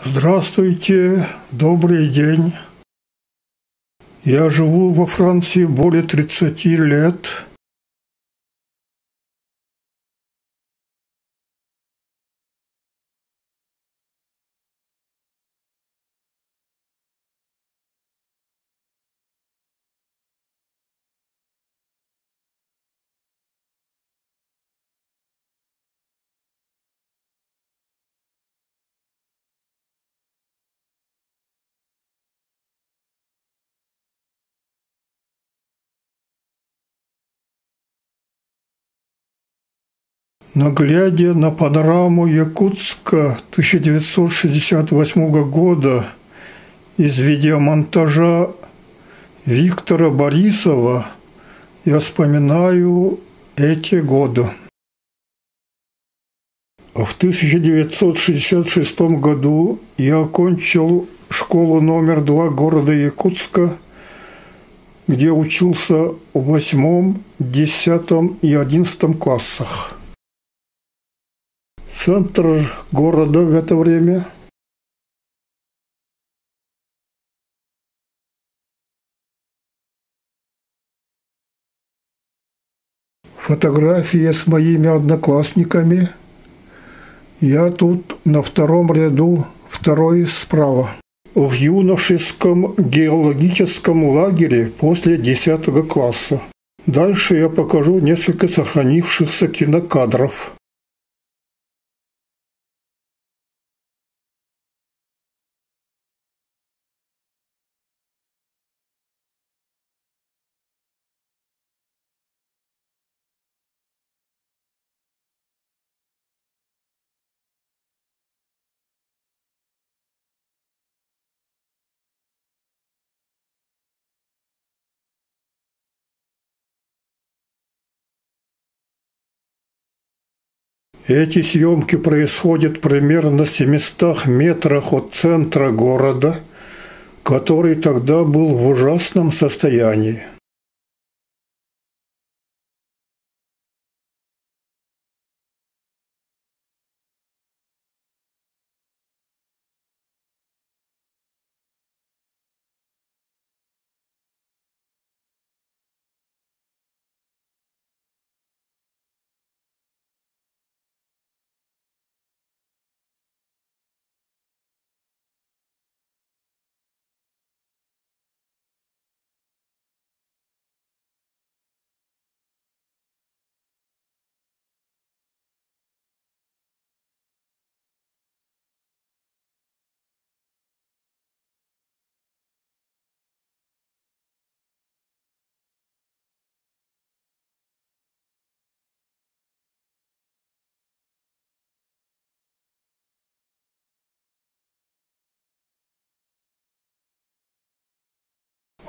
Здравствуйте, добрый день. Я живу во Франции более 30 лет. Но глядя на панораму Якутска 1968 года из видеомонтажа Виктора Борисова, я вспоминаю эти годы. В 1966 году я окончил школу номер 2 города Якутска, где учился в 8, 10 и 11 классах. Центр города в это время фотографии с моими одноклассниками. Я тут на втором ряду, второй справа. В юношеском геологическом лагере после 10 класса. Дальше я покажу несколько сохранившихся кинокадров. Эти съемки происходят примерно в 700 метрах от центра города, который тогда был в ужасном состоянии.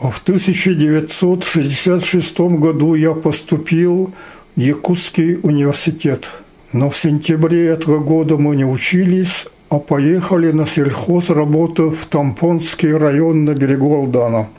В 1966 году я поступил в Якутский университет. Но в сентябре этого года мы не учились, а поехали на сельхозработу в Тампонский район на берегу Алдана.